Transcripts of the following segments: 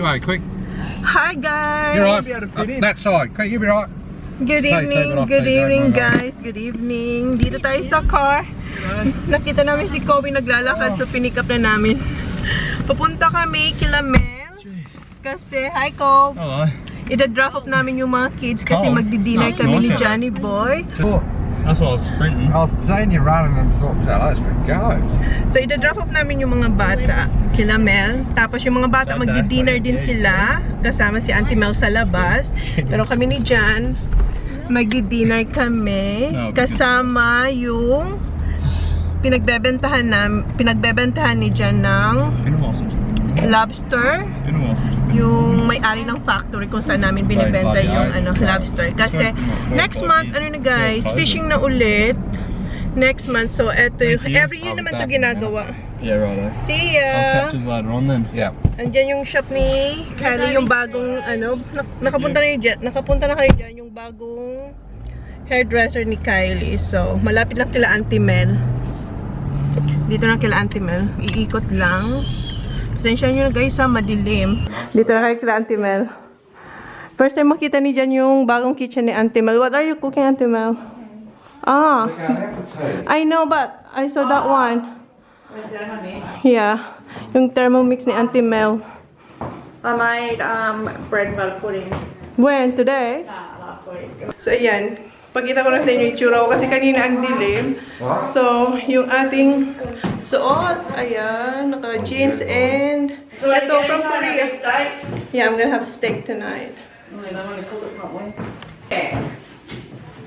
away, quick. Hi guys! You're right. That side. Quick, you'll be right. Good evening guys. Good evening. Dito tayo sa car. Nakita namin si Kobe naglalakad, so pinick up na namin. Papunta kami kila Mel. Kasi, hi Kobe. Hello. Ida-drop off namin yung mga kids kasi magdi-dinner kami ni Johnny Boy. That's why I was sprinting. I was saying you're running and sort of let's go. So, ida-drop off namin yung mga bata kila Mel. Tapos yung mga bata magdi-dinner din sila. Kasama si Auntie Mel sa labas. Pero kami ni John, magdi-dinner kami. Kasama yung pinagbebentahan ni John ng lobster. Yung may-ari ng factory kung saan namin binibenta yung lobster. Kasi next month, na guys, fishing na ulit. Next month, so eto yung, every year naman to ginagawa. Yeah, right. See ya! I'll catch us later on then. Yeah. Andyan yung shop ni Kylie, yung bagong, nakapunta na kayo dyan, yung bagong hairdresser ni Kylie. So, malapit lang kila Auntie Mel. Dito na kila Auntie Mel. Iikot lang. Pasensya nyo na guys ha, madilim. Dito na kayo kila Auntie Mel. First time makita ni Jan yung bagong kitchen ni Auntie Mel. What are you cooking, Auntie Mel? Ah, I know, but I saw that one. Yeah, yung Thermomix ni Auntie Mel. I made bread and butter pudding. When? Today? Last week. So ayan, pagkita ko lang sa inyo yung itsura ko kasi kanina ang dilim. So, yung ating suot, ayan, naka-jeans and ito from Korea. Yeah, I'm gonna have steak tonight. They want to cook it properly. Yeah.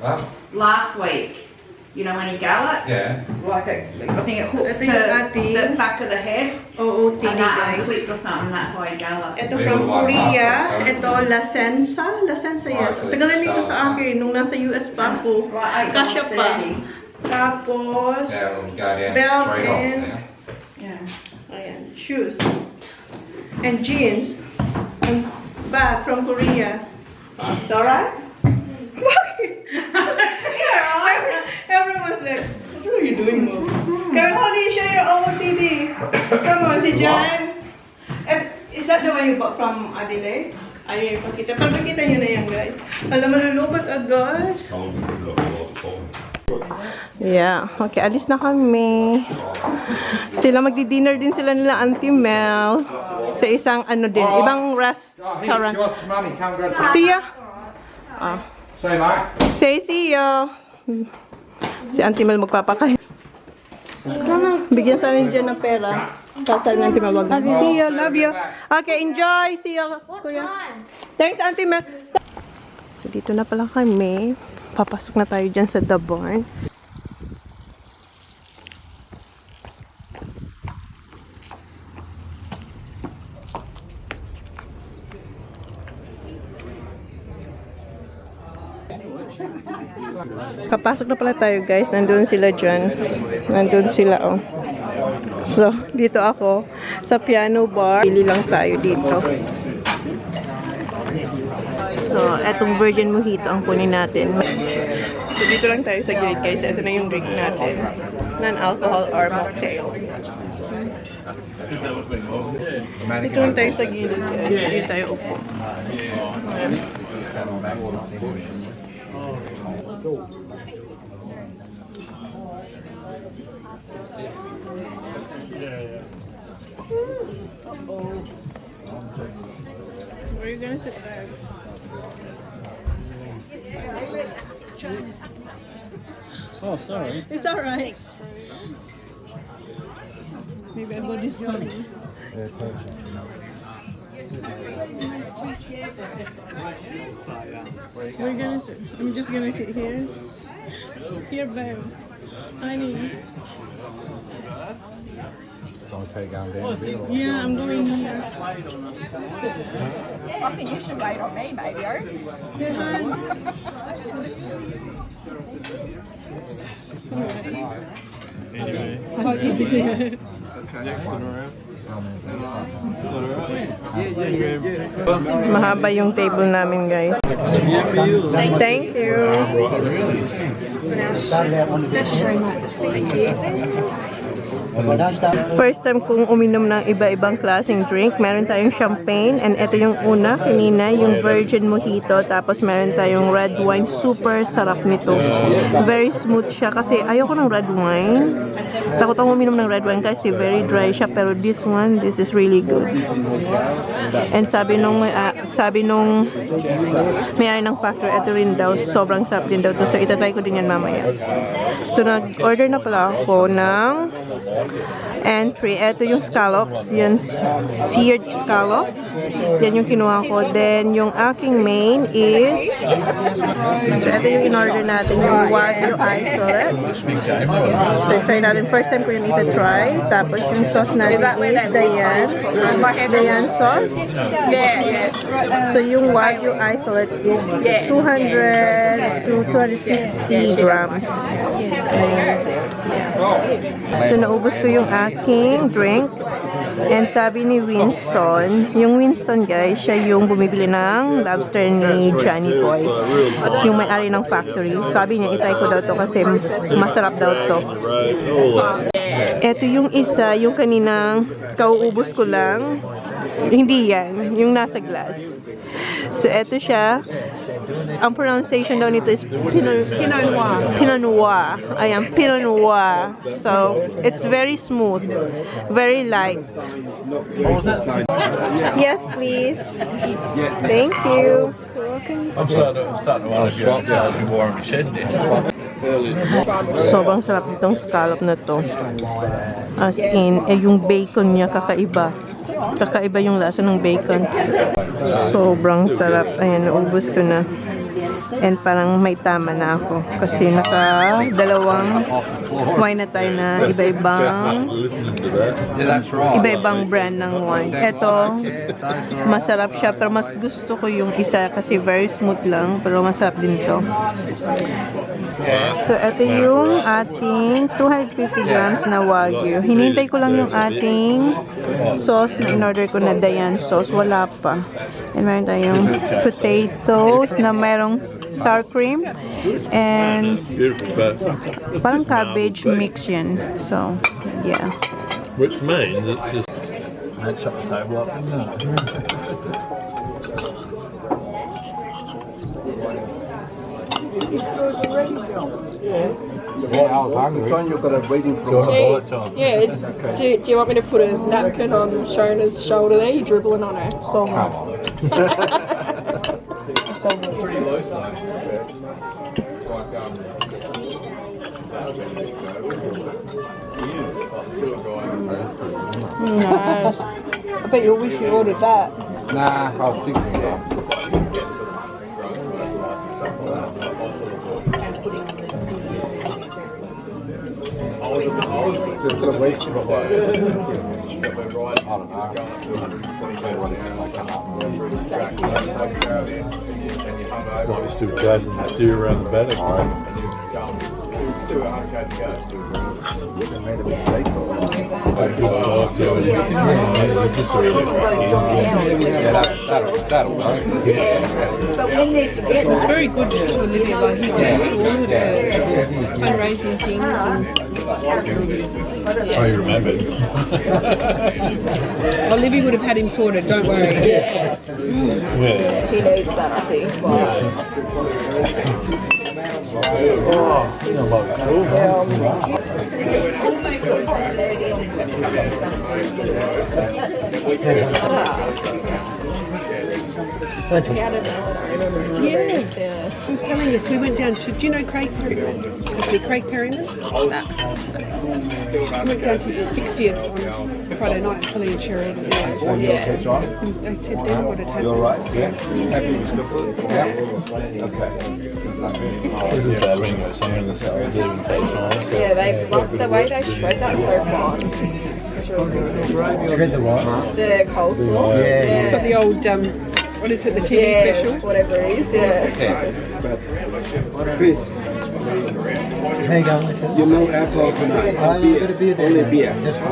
Huh? Last week, you know when you gallop? Yeah. Like I think it hooks to Ate. the back of the head. Oo, And tini that guys. clipped or something, that's why you gallop. Ito from Korea. Ito, Lasensa. Lasensa, yes. Tagalan nito sa akin nung nasa US pa ako. Kasya pa. Tapos, belt and ayan, shoes. And jeans. And bag from Korea. It's alright? Everyone's like, what are you doing, Mom? Come on, share your own TV. Come on, si John. Is that the one you bought from Adelaide? Ayun, pakita. Pagkita nyo na yan, guys. Alam mo, lulubat agad. Yeah. Okay, alis na kami. Sila magdi-dinner din sila nila Auntie Mel. Sa isang ibang restaurant. See ya. Say, mate. Say see ya. Si Auntie Mel magpapakain. Bigyan sa amin dyan ng pera. Kasal ng Auntie Mel. See ya, love you. Okay, enjoy. See ya, kuya. Thanks, Auntie Mel. So, dito na pala kami. Papasok na tayo dyan sa The Barn. Kapasok na pala tayo guys. Nandun sila dyan. Nandun sila oh. So, dito ako sa piano bar. Pili lang tayo dito. So, etong virgin mojito ang kunin natin. So, dito lang tayo sa gilid guys. Ito na yung drink natin. Non-alcohol or mocktail. Dito lang tayo sa gilid guys. Dito tayo upo. Where are you gonna sit there? Oh, sorry. It's alright. Maybe I'll go this way. We're gonna sit. I'm just gonna sit here. Here, babe. Honey. Yeah, I'm going here. I think you should wait on me, maybe. Here, hon. Anyway. Mahaba yung table namin, guys. Thank you. First time kong uminom ng iba-ibang klaseng drink. Meron tayong champagne, and ito yung una, kanina, yung virgin mojito. Tapos meron tayong red wine. Super sarap nito. Very smooth siya kasi ayoko ng red wine. Takot akong uminom ng red wine kasi very dry siya. Pero this one, this is really good. And sabi nung may-ari ng factory, ito rin daw, sobrang sarap din daw to. So itatry ko din yan mamaya. So nag-order na pala ako ng entry. Ito yung scallops. Yan, seared scallop. Yan yung kinuha ko. Then, yung aking main is, so ito yung in-order natin, yung Wagyu eye fillet. So, try natin. First time ko yun ita-try. Tapos, yung sauce natin is Dayan sauce. Yeah. So, yung Wagyu eye fillet is 200 to 250 grams. So, naubos ko yung aking drinks. And sabi ni Winston, yung Winston guys, siya yung bumibili ng lobster ni Johnny Boy. Yung may-ari ng factory. Sabi niya, itry ko daw to kasi masarap daw to. Ito yung isa, yung kaninang kauubos ko lang. Hindi yan, yung nasa glass. So, ito siya. Ang pronunciation daw nito is Pinot Noir. Ayan, Pinot Noir. So, it's very smooth. Very light. Yes, please. Thank you. I'm starting to wonder if you're more of a shed there. Sobrang sarap nitong scallop na to. As in, yung bacon niya kakaiba. Kakaiba yung lasa ng bacon. Sobrang sarap. Ayan, naubos ko na. And parang may tama na ako. Kasi naka-dalawang wine na tayo na iba-ibang brand ng wine. Ito, masarap siya. Pero mas gusto ko yung isa kasi very smooth lang. Pero masarap din to. So, ito yung ating 250 grams na Wagyu. Hinintay ko lang yung ating sauce na in-order ko na Dayan sauce. Wala pa. And meron tayong potatoes na merong sour cream and parang cabbage mix yan. So, yeah. Which means it's just... Let's shut the table up. Yeah, I was hungry. You've got a waiting for Yeah. Do you want me to put a napkin on Shona's shoulder there? You're dribbling on her. So, Come on. Pretty loose though. nice. I bet you wish you ordered that. Nah, I was thinking that. Like still chasing the steer around the paddock. That'll work. It was very good to Olivia. Like, he went to all of the fundraising things. And Oh, you remembered. Olivia would have had him sorted, don't worry. Yeah. He needs that, I think. Yeah. I was telling us, we went down to, do you know Craig Perryman? Craig Perryman? We went down to the 60th on Friday night, Holly and Sherry. I said then what had happened. You're right. Yeah. Happy with the food? Yeah. Okay. This is bad when you go somewhere in the cellar, it even tastes nice. Yeah, they love the way they shred that so fine. It's really good. Shred the what? The coleslaw. Yeah. Got the old, what is it, the TV special? Whatever it is, yeah. Chris, How you going? you know alcohol tonight. I'm going to be there. Only beer. Just the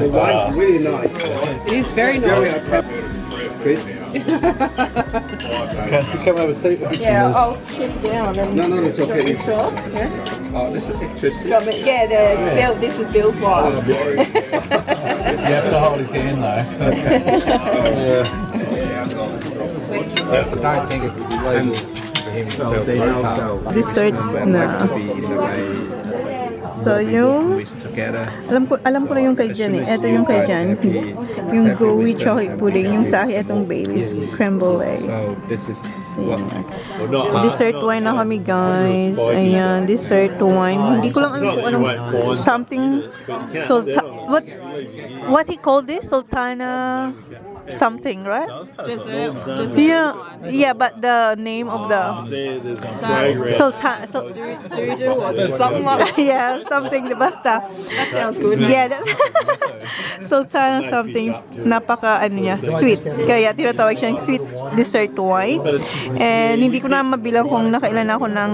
The wine's really nice. It is very Very nice. attractive. Chris, Come over, see. Yeah, I'll shift down and. No, it's okay. Sure. Yeah. Oh, this is interesting. Yeah, Bill. This is Bill's wife. You have to hold his hand though. But I think it would be labeled for him to they know Dessert na. So yung alam ko na yung kay Jan eh. Ito yung kay Jan. Yung gooey chocolate pudding, yung sa akin itong Bailey's crumble egg. So this is Dessert wine na kami, guys. Ayan, dessert wine. Hindi ko lang alam kung anong something what he called this? Sultana something, right? Dessert. Yeah, but the name of the Sultan Doo or something like that. yeah, something basta. That sounds good. Yeah, that's Sultan something. Napaka ano niya, sweet. Kaya tinatawag siyang sweet dessert wine. And hindi ko na mabilang kung nakailan ako ng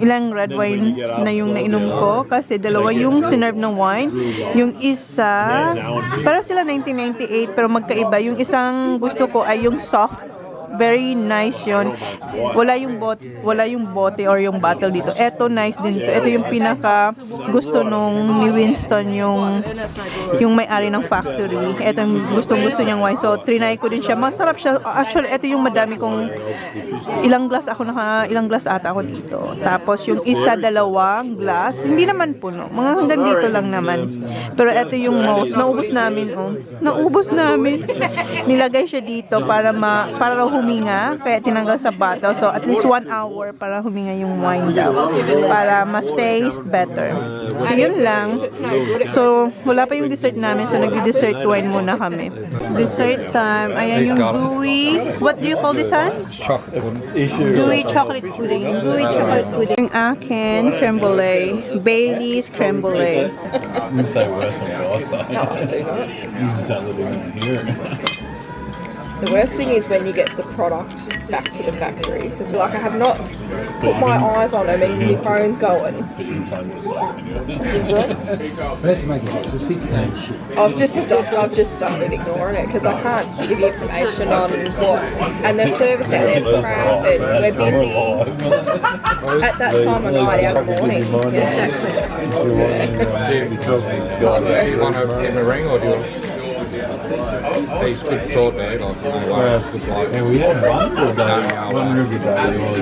ilang red wine na yung nainom ko kasi dalawa yung sinerve ng wine. Yung isa, para sila 1998 pero magkaiba. Yung isang gusto ko ay yung soft. Very nice yun. Wala yung bote or yung bottle dito. Eto nice din to. Ito yung pinaka gusto nung ni Winston, yung may-ari ng factory. Ito yung gustong-gusto niyang wine. So, trinay ko din siya. Masarap siya. Actually, ito yung madami kong ilang glass ata ako dito. Tapos yung isa, dalawang glass. Hindi naman puno. Mga hanggang dito lang naman. Pero ito yung most. Naubos namin, oh. Naubos namin. Nilagay siya dito para raw huminga, kaya tinanggal sa bottle. So, at least 1 hour para huminga yung wine daw. Para mas taste better. So, yun lang. So, wala pa yung dessert namin. So, nag-dessert wine muna kami. Dessert time. Ayan yung gooey. What do you call this, Han? Gooey chocolate pudding. Gooey chocolate pudding. Yung akin, creme brulee. Bailey's creme brulee. You say worse than what I say. No, I do not. You just don't let anyone hear it. The worst thing is when you get the product back to the factory, because like I have not put my eyes on them and my phone's going. I've just started ignoring it because I can't give you information on what. And the service out there's crap and we're busy at that time of night out of the morning. Yeah. Do you want to give a ring or do you want He's good thought there, like, Yeah, we had one good day. One real good day was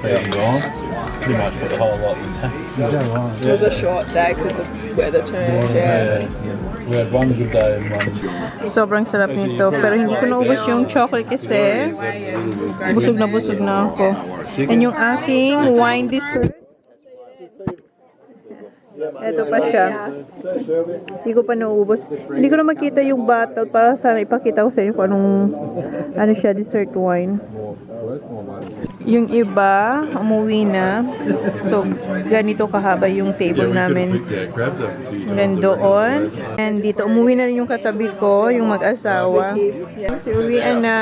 being gone. Pretty much put a whole lot in there. It was a short day because of weather change. Yeah. We had one good day and one. Sobrang sarap nito. Pero hindi ko naubos yung chocolate kasi busog na ako. And yung aking wine dessert. Ito pa siya. Hindi ko pa naubos. Hindi ko na makita yung bottle para sana ipakita ko sa inyo kung ano siya, dessert wine. Yung iba, umuwi na. So, ganito kahaba yung table namin. Hanggang doon. And dito, umuwi na rin yung katabi ko, yung mag-asawa. So, uwian na.